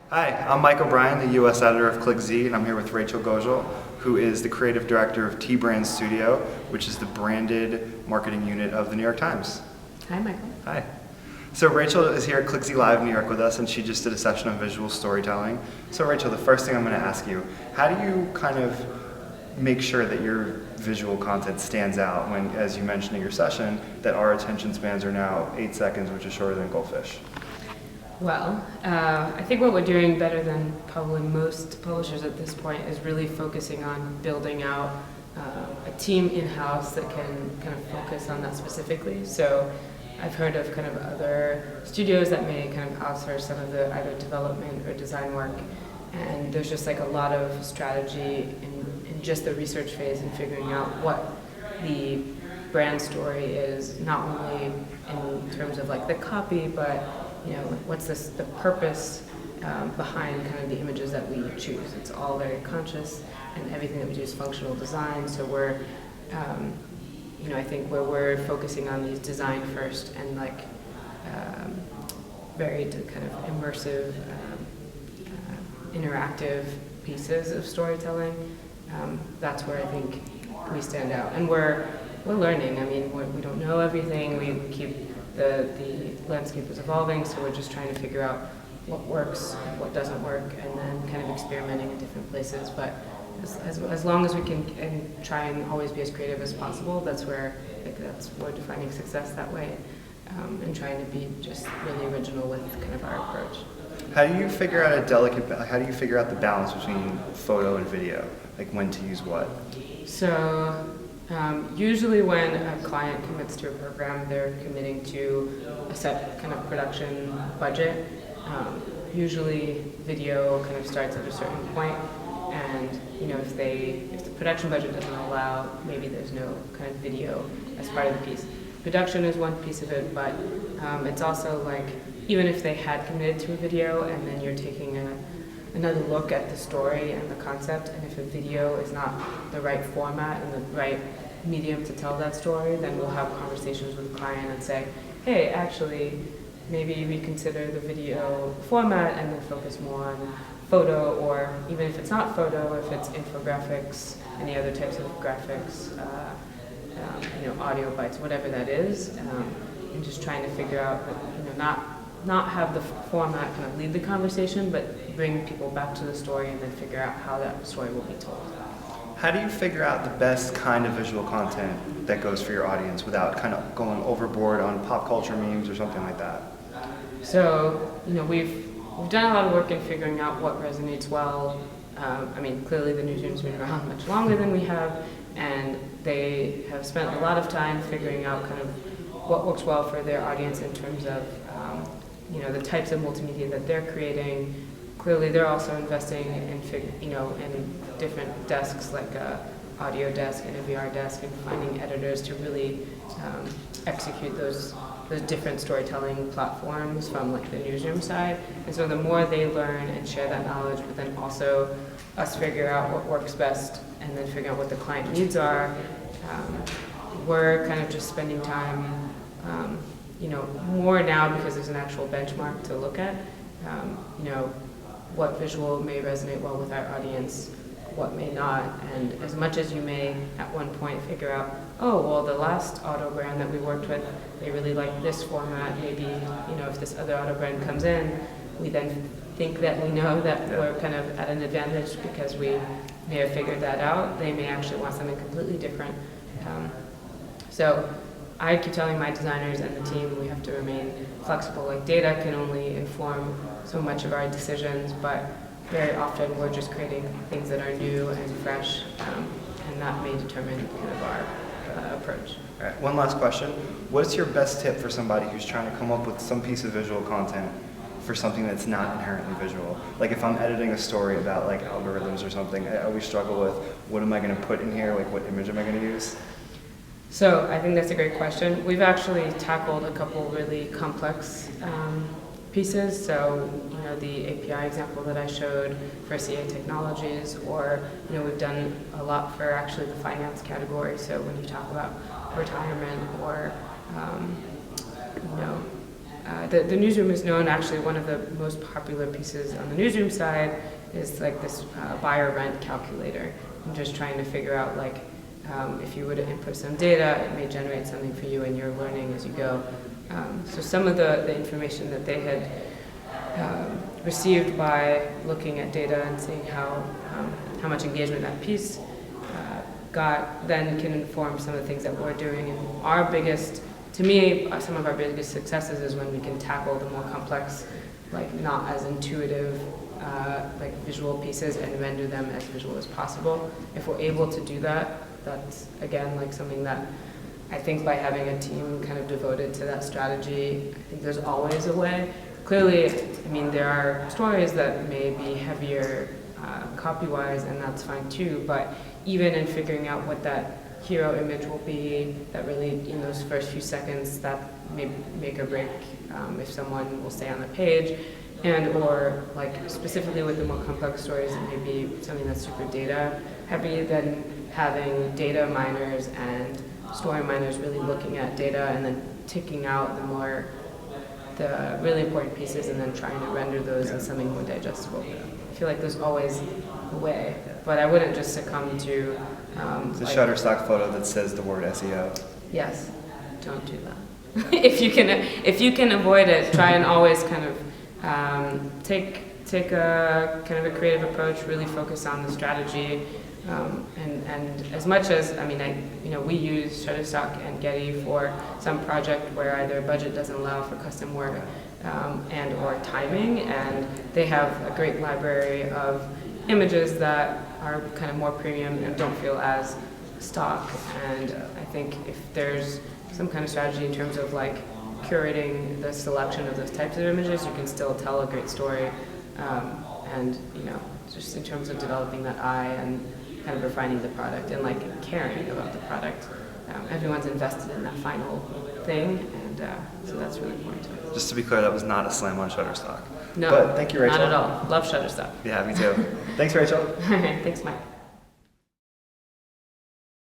Hi, I'm Mike O'Brien, the U.S. editor of ClickZ, and I'm here with Rachel Gogel, who is the creative director of T-Brand Studio, which is the branded marketing unit of the New York Times. Hi, Michael. Hi. So Rachel is here at ClickZ Live New York with us, and she just did a session on visual storytelling. So Rachel, the first thing I'm going to ask you, how do you kind of make sure that your visual content stands out when, as you mentioned in your session, that our attention spans are now 8 seconds, which is shorter than goldfish? Well, I think what we're doing better than probably most publishers at this point is really focusing on building out a team in-house that can kind of focus on that specifically. So I've heard of kind of other studios that may kind of outsource some of the either development or design work, and there's just like a lot of strategy in just the research phase and figuring out what the brand story is, not only in terms of like the copy, but what's the purpose behind kind of the images that we choose. It's all very conscious, and everything that we do is functional design. So we're, I think where we're focusing on these design first and like very kind of immersive, interactive pieces of storytelling. That's where I think we stand out, and we're learning. I mean, we don't know everything. We keep the landscape is evolving, so we're just trying to figure out what works, what doesn't work, and then kind of experimenting in different places. But as long as we can and try and always be as creative as possible, we're defining success that way, and trying to be just really original with kind of our approach. How do you figure out how do you figure out the balance between photo and video, like when to use what? So usually when a client commits to a program, they're committing to a set kind of production budget. Usually video kind of starts at a certain point, and if the production budget doesn't allow, maybe there's no kind of video as part of the piece. Production is one piece of it, but it's also like, even if they had committed to a video and then you're taking another look at the story and the concept, and if a video is not the right format and the right medium to tell that story, then we'll have conversations with the client and say, hey, actually, maybe reconsider the video format and then focus more on photo, or even if it's not photo, if it's infographics, any other types of graphics, audio bites, whatever that is, and just trying to figure out, not have the format kind of lead the conversation, but bring people back to the story and then figure out how that story will be told. How do you figure out the best kind of visual content that goes for your audience without kind of going overboard on pop culture memes or something like that? So, we've done a lot of work in figuring out what resonates well. Clearly the newsroom's been around much longer than we have, and they have spent a lot of time figuring out kind of what works well for their audience in terms of the types of multimedia that they're creating. Clearly, they're also investing in different desks, like a audio desk and a VR desk, and finding editors to really execute those different storytelling platforms from like the newsroom side. And so the more they learn and share that knowledge, but then also us figure out what works best and then figure out what the client needs are, we're kind of just spending time more now because there's an actual benchmark to look at. What visual may resonate well with our audience, what may not, and as much as you may at one point figure out, oh, well, the last auto brand that we worked with, they really like this format, maybe, if this other auto brand comes in, we then think that we know that we're kind of at an advantage because we may have figured that out. They may actually want something completely different. So I keep telling my designers and the team we have to remain flexible. Like, data can only inform so much of our decisions, but very often we're just creating things that are new and fresh, and that may determine kind of our approach. All right, one last question. What's your best tip for somebody who's trying to come up with some piece of visual content for something that's not inherently visual? Like, if I'm editing a story about like algorithms or something, I always struggle with, what am I going to put in here? Like, what image am I going to use? So I think that's a great question. We've actually tackled a couple really complex pieces. So, the API example that I showed for CA Technologies, or, we've done a lot for actually the finance category. So when you talk about retirement or, the newsroom is known, actually one of the most popular pieces on the newsroom side is like this buyer rent calculator. I'm just trying to figure out like if you were to input some data, it may generate something for you and you're learning as you go. So some of the information that they had received by looking at data and seeing how much engagement that piece got then can inform some of the things that we're doing. And our biggest, to me, some of our biggest successes is when we can tackle the more complex, like not as intuitive, like visual pieces and render them as visual as possible. If we're able to do that, that's again like something that I think by having a team kind of devoted to that strategy, I think there's always a way. Clearly, I mean, there are stories that may be heavier copy-wise, and that's fine too, but even in figuring out what that hero image will be, that really, in those first few seconds, that may make or break if someone will stay on the page, and or like specifically with the more complex stories, it may be something that's super data heavy, then having data miners and story miners really looking at data and then ticking out the really important pieces and then trying to render those in something more digestible. I feel like there's always a way, but I wouldn't just succumb to the Shutterstock photo that says the word SEO. Yes, don't do that. if you can avoid it, try and always kind of take a kind of a creative approach, really focus on the strategy, and as much as, I mean, we use Shutterstock and Getty for some project where either budget doesn't allow for custom work and or timing, and they have a great library of images that are kind of more premium and don't feel as stock. And I think if there's some kind of strategy in terms of like curating the selection of those types of images, you can still tell a great story. And just in terms of developing that eye and kind of refining the product and like caring about the product. Everyone's invested in that final thing, and so that's really important to me. Just to be clear, that was not a slam on Shutterstock. No, but thank you, Rachel. not at all. Love Shutterstock. Yeah, me too. Thanks, Rachel. Thanks, Mike.